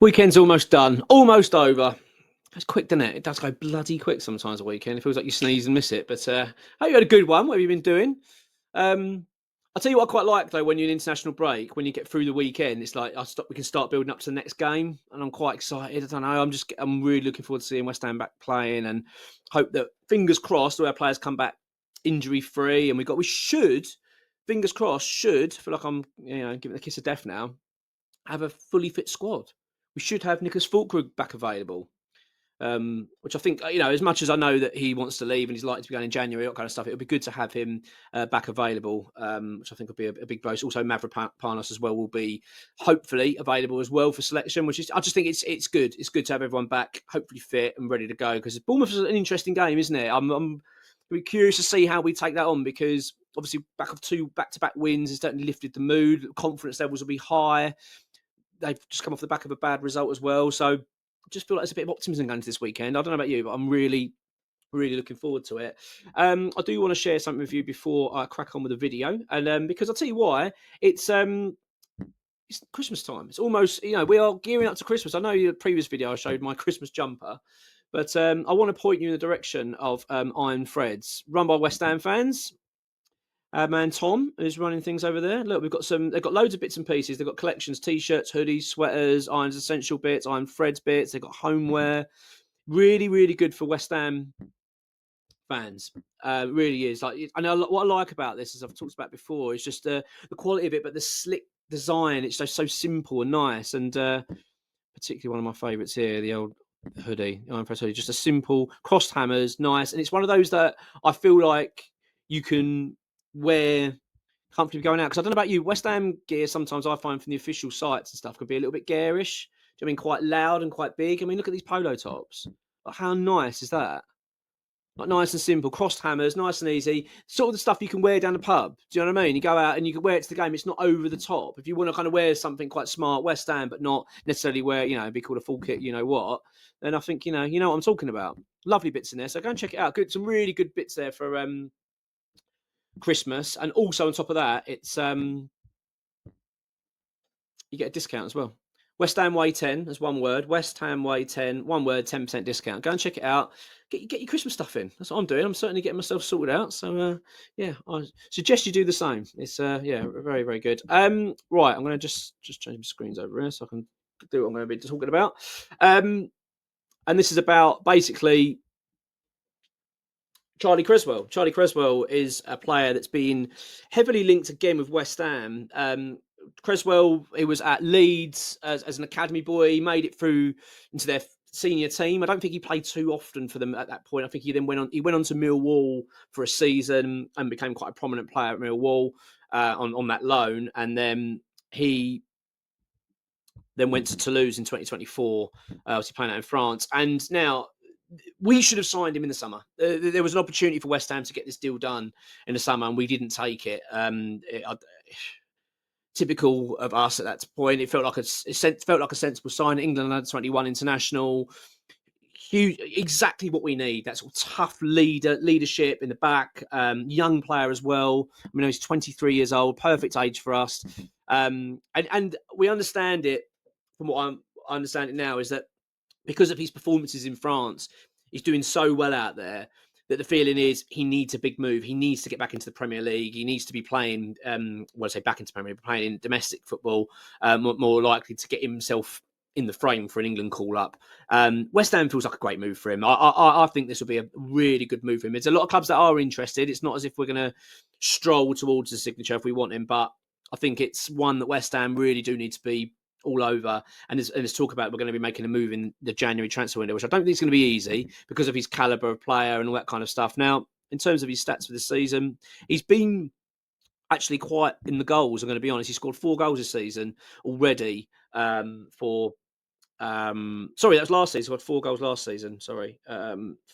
Weekend's almost done, almost over. It's quick, doesn't it? It does go bloody quick sometimes. A weekend, it feels like you sneeze and miss it. But I hope you had a good one. What have you been doing? I'll tell you what I quite like though. When you're in international break, when you get through the weekend, it's like we can start building up to the next game, and I'm quite excited. I don't know. I'm really looking forward to seeing West Ham back playing, and hope that fingers crossed all our players come back injury free, and we should, fingers crossed, feel like I'm giving the kiss of death now, have a fully fit squad. We should have Nicholas Fulkrug back available, which I think, as much as I know that he wants to leave and he's likely to be going in January, that kind of stuff, it would be good to have him back available, which I think would be a big bonus. Also, Mavropanos as well will be hopefully available as well for selection, which is, I just think it's good. It's good to have everyone back, hopefully fit and ready to go, because Bournemouth is an interesting game, isn't it? I'm curious to see how we take that on, because obviously back of 2 back-to-back wins has certainly lifted the mood. Confidence levels will be high. They've just come off the back of a bad result as well. So I just feel like there's a bit of optimism going into this weekend. I don't know about you, but I'm really, really looking forward to it. I do want to share something with you before I crack on with the video. And because I'll tell you why, it's Christmas time. It's almost, we are gearing up to Christmas. I know in the previous video I showed my Christmas jumper, but I want to point you in the direction of Iron Threads, run by West Ham fans. Man Tom is running things over there. Look, they've got loads of bits and pieces. They've got collections, t-shirts, hoodies, sweaters, Iron's essential bits, Iron Threads bits. They've got homeware. Really, really good for West Ham fans. Really is. Like, I know what I like about this, as I've talked about before, is just the quality of it, but the slick design. It's just so simple and nice. And particularly one of my favourites here, the old hoodie, the Iron Threads hoodie. Just a simple crossed hammers, nice. And it's one of those that I feel like you can wear comfortably going out, because I don't know about you, West Ham gear sometimes I find from the official sites and stuff can be a little bit garish. Do you know what I mean? Quite loud and quite big. I mean, look at these polo tops. Like, how nice is that? Like, nice and simple, crossed hammers, nice and easy. Sort of the stuff you can wear down the pub. Do you know what I mean? You go out and you can wear it to the game. It's not over the top. If you want to kind of wear something quite smart, West Ham, but not necessarily wear, be called a full kit, what, then I think, you know what I'm talking about. Lovely bits in there. So go and check it out. Good, some really good bits there for Christmas. And also on top of that, it's you get a discount as well. West Ham Way 10 as one word. West Ham Way 10, one word, 10% discount. Go and check it out. Get your Christmas stuff in. That's what I'm doing. I'm certainly getting myself sorted out. So I suggest you do the same. It's very, very good. Right, I'm going to just change my screens over here so I can do what I'm going to be talking about. And this is about basically Charlie Cresswell. Charlie Cresswell is a player that's been heavily linked again with West Ham. Creswell, he was at Leeds as an academy boy. He made it through into their senior team. I don't think he played too often for them at that point. I think he then went on to Millwall for a season and became quite a prominent player at Millwall on that loan. And then he went to Toulouse in 2024, obviously playing out in France. And now we should have signed him in the summer. There was an opportunity for West Ham to get this deal done in the summer, and we didn't take it. Typical of us at that point. It felt like a sensible sign. England U21 international, huge, exactly what we need. That sort of tough leadership in the back, young player as well. I mean, he's 23 years old, perfect age for us. And we understand it from what I understand it now, is that because of his performances in France, he's doing so well out there that the feeling is he needs a big move. He needs to get back into the Premier League. He needs to be playing, back into Premier League, playing in domestic football, more likely to get himself in the frame for an England call-up. West Ham feels like a great move for him. I think this will be a really good move for him. There's a lot of clubs that are interested. It's not as if we're going to stroll towards the signature if we want him, but I think it's one that West Ham really do need to be all over. And there's talk about we're going to be making a move in the January transfer window, which I don't think is going to be easy because of his calibre of player and all that kind of stuff. Now, in terms of his stats for this season, he's been actually quite in the goals. I'm going to be honest. He scored 4 goals this season already for... sorry, that was last season. He scored 4 goals last season. Sorry,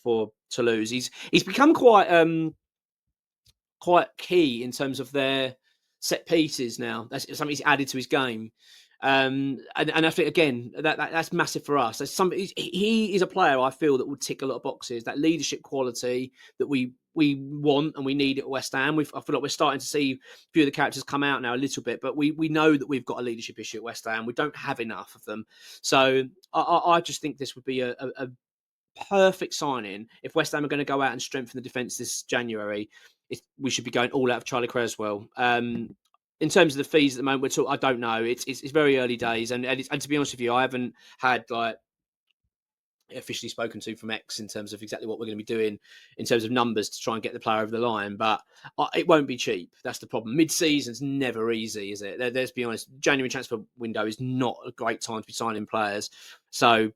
for Toulouse. He's become quite key in terms of their set pieces now. That's something he's added to his game. And I think again that's massive for us. He is a player I feel that would tick a lot of boxes. That leadership quality that we want and we need at West Ham. I feel like we're starting to see a few of the characters come out now a little bit, but we know that we've got a leadership issue at West Ham. We don't have enough of them. So I just think this would be a perfect signing. If West Ham are going to go out and strengthen the defence this January, we should be going all out for Charlie Cresswell. In terms of the fees at the moment, I don't know. It's very early days, and to be honest with you, I haven't had officially spoken to from X in terms of exactly what we're going to be doing in terms of numbers to try and get the player over the line. But it won't be cheap. That's the problem. Mid-season's never easy, is it? Let's be honest. January transfer window is not a great time to be signing players. So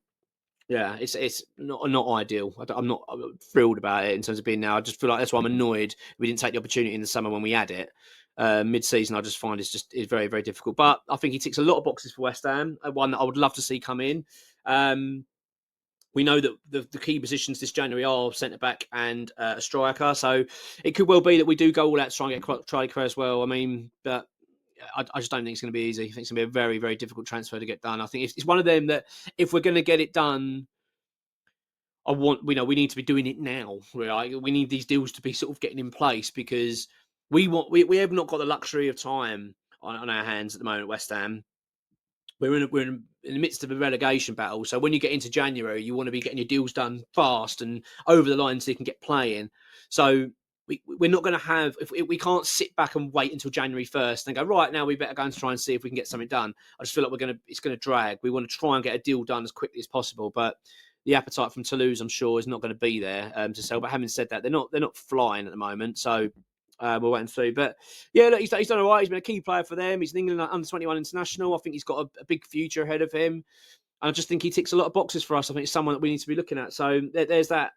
yeah, it's not ideal. I'm not thrilled about it in terms of being now. I just feel like that's why I'm annoyed we didn't take the opportunity in the summer when we had it. Mid-season, I just find is very, very difficult. But I think he ticks a lot of boxes for West Ham. One that I would love to see come in. We know that the key positions this January are centre back and a striker. So it could well be that we do go all out to try and get Charlie Cresswell. I mean, but I just don't think it's going to be easy. I think it's going to be a very, very difficult transfer to get done. I think it's one of them that if we're going to get it done, we need to be doing it now. Right? We need these deals to be sort of getting in place because we have not got the luxury of time on our hands at the moment at West Ham. We're in the midst of a relegation battle. So when you get into January, you want to be getting your deals done fast and over the line so you can get playing. So we're not going to have, if we can't sit back and wait until January 1st and go, right, now we better go and try and see if we can get something done. I just feel like it's going to drag. We want to try and get a deal done as quickly as possible. But the appetite from Toulouse, I'm sure, is not going to be there to sell. But having said that, they're not flying at the moment. So we're waiting through. But yeah, look, he's done all right. He's been a key player for them. He's an England under-21 international. I think he's got a big future ahead of him. And I just think he ticks a lot of boxes for us. I think it's someone that we need to be looking at. So there's that.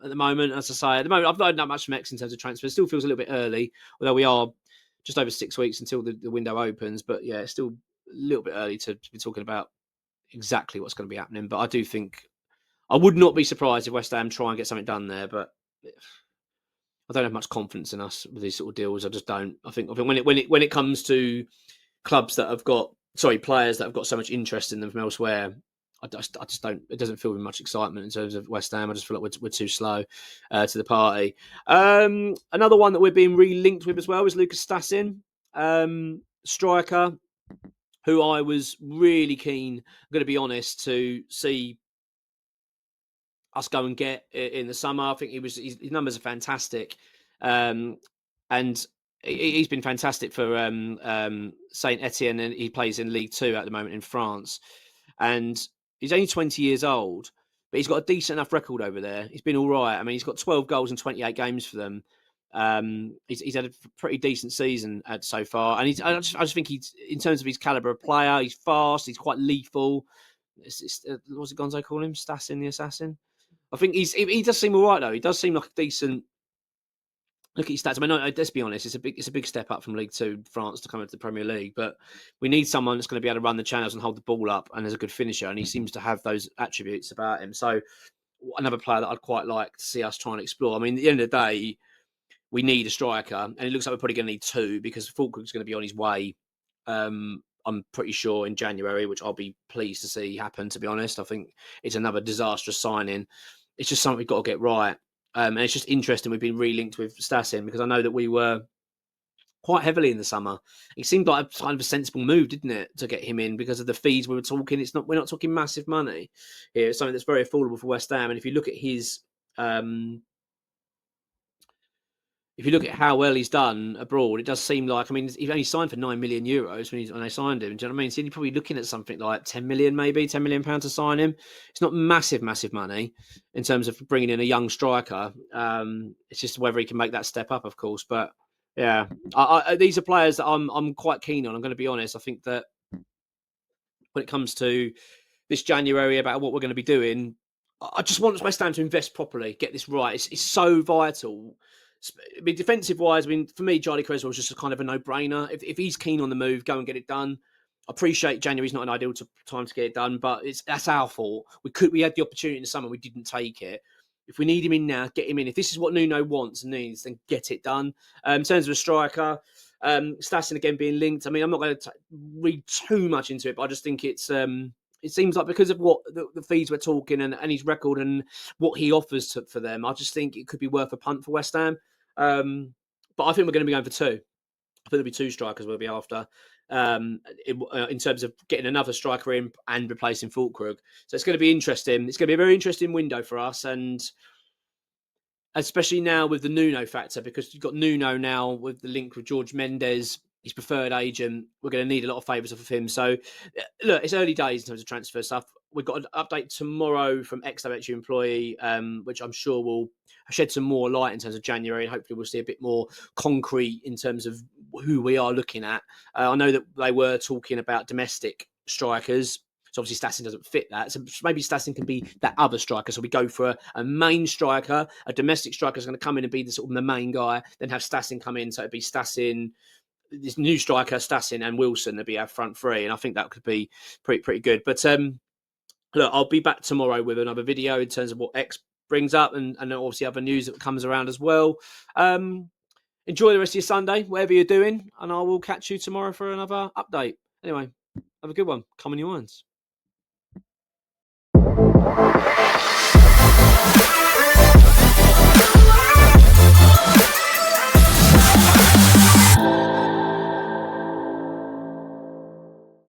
At the moment, as I say, I've not had that much from X in terms of transfer. It still feels a little bit early, although we are just over 6 weeks until the window opens. But yeah, it's still a little bit early to be talking about exactly what's going to be happening. But I do think I would not be surprised if West Ham try and get something done there. But I don't have much confidence in us with these sort of deals. I just don't. I think when it comes to clubs that have got players that have got so much interest in them from elsewhere, I just don't. It doesn't fill with much excitement in terms of West Ham. I just feel like we're too slow to the party. Another one that we're being re-linked with as well is Lucas Stassin, striker, who I was really keen, I'm going to be honest, to see us go and get in the summer. I think his numbers are fantastic, and he's been fantastic for Saint Etienne, and he plays in League Two at the moment in France. And he's only 20 years old, but he's got a decent enough record over there. He's been all right. I mean, he's got 12 goals in 28 games for them. He's had a pretty decent season so far, and I just think he's, in terms of his caliber of player, he's fast. He's quite lethal. What's it Gonzo call him? Stassin the assassin. I think he does seem all right though. He does seem like a decent. Look at his stats. I mean, no, let's be honest. It's a big step up from League Two France to come into the Premier League. But we need someone that's going to be able to run the channels and hold the ball up, and is a good finisher. And he seems to have those attributes about him. So another player that I'd quite like to see us try and explore. I mean, at the end of the day, we need a striker, and it looks like we're probably going to need two because Fulkirk's going to be on his way. I'm pretty sure in January, which I'll be pleased to see happen. To be honest, I think it's another disastrous signing. It's just something we've got to get right. And it's just interesting we've been re-linked with Stassin because I know that we were quite heavily in the summer. It seemed like kind of a sensible move, didn't it, to get him in because of the fees we were talking. We're not talking massive money here. It's something that's very affordable for West Ham. And if you look at his, if you look at how well he's done abroad, it does seem like, I mean, he only signed for €9 million when they signed him. Do you know what I mean? So you're probably looking at something like 10 million, maybe £10 million to sign him. It's not massive money in terms of bringing in a young striker. It's just whether he can make that step up, of course. But yeah, these are players that I'm quite keen on. I'm going to be honest. I think that when it comes to this January about what we're going to be doing, I just want West Ham to invest properly, get this right. It's so vital. I mean, defensive-wise, I mean, for me, Charlie Creswell was just a kind of a no-brainer. If he's keen on the move, go and get it done. I appreciate January's not an ideal time to get it done, but that's our fault. We had the opportunity in the summer, we didn't take it. If we need him in now, get him in. If this is what Nuno wants and needs, then get it done. In terms of a striker, Stassin again being linked. I mean, I'm not going to read too much into it, but I just think it seems like because of what the fees we're talking and his record and what he offers for them, I just think it could be worth a punt for West Ham. But I think we're going to be going for two. I think there'll be two strikers we'll be after in terms of getting another striker in and replacing Fulkrug. So it's going to be interesting. It's going to be a very interesting window for us, and especially now with the Nuno factor, because you've got Nuno now with the link with George Mendes, his preferred agent. We're going to need a lot of favours off of him. So, look, it's early days in terms of transfer stuff. We've got an update tomorrow from ex-WHU employee, which I'm sure will shed some more light in terms of January, and hopefully we'll see a bit more concrete in terms of who we are looking at. I know that they were talking about domestic strikers. So obviously Stassin doesn't fit that. So maybe Stassin can be that other striker. So we go for a main striker, a domestic striker is going to come in and be the sort of the main guy, then have Stassin come in. So it'd be Stassin, this new striker, Stassin and Wilson to be our front three. And I think that could be pretty good. But look, I'll be back tomorrow with another video in terms of what X brings up and obviously other news that comes around as well. Enjoy the rest of your Sunday, whatever you're doing, and I will catch you tomorrow for another update. Anyway, have a good one. Come on your minds.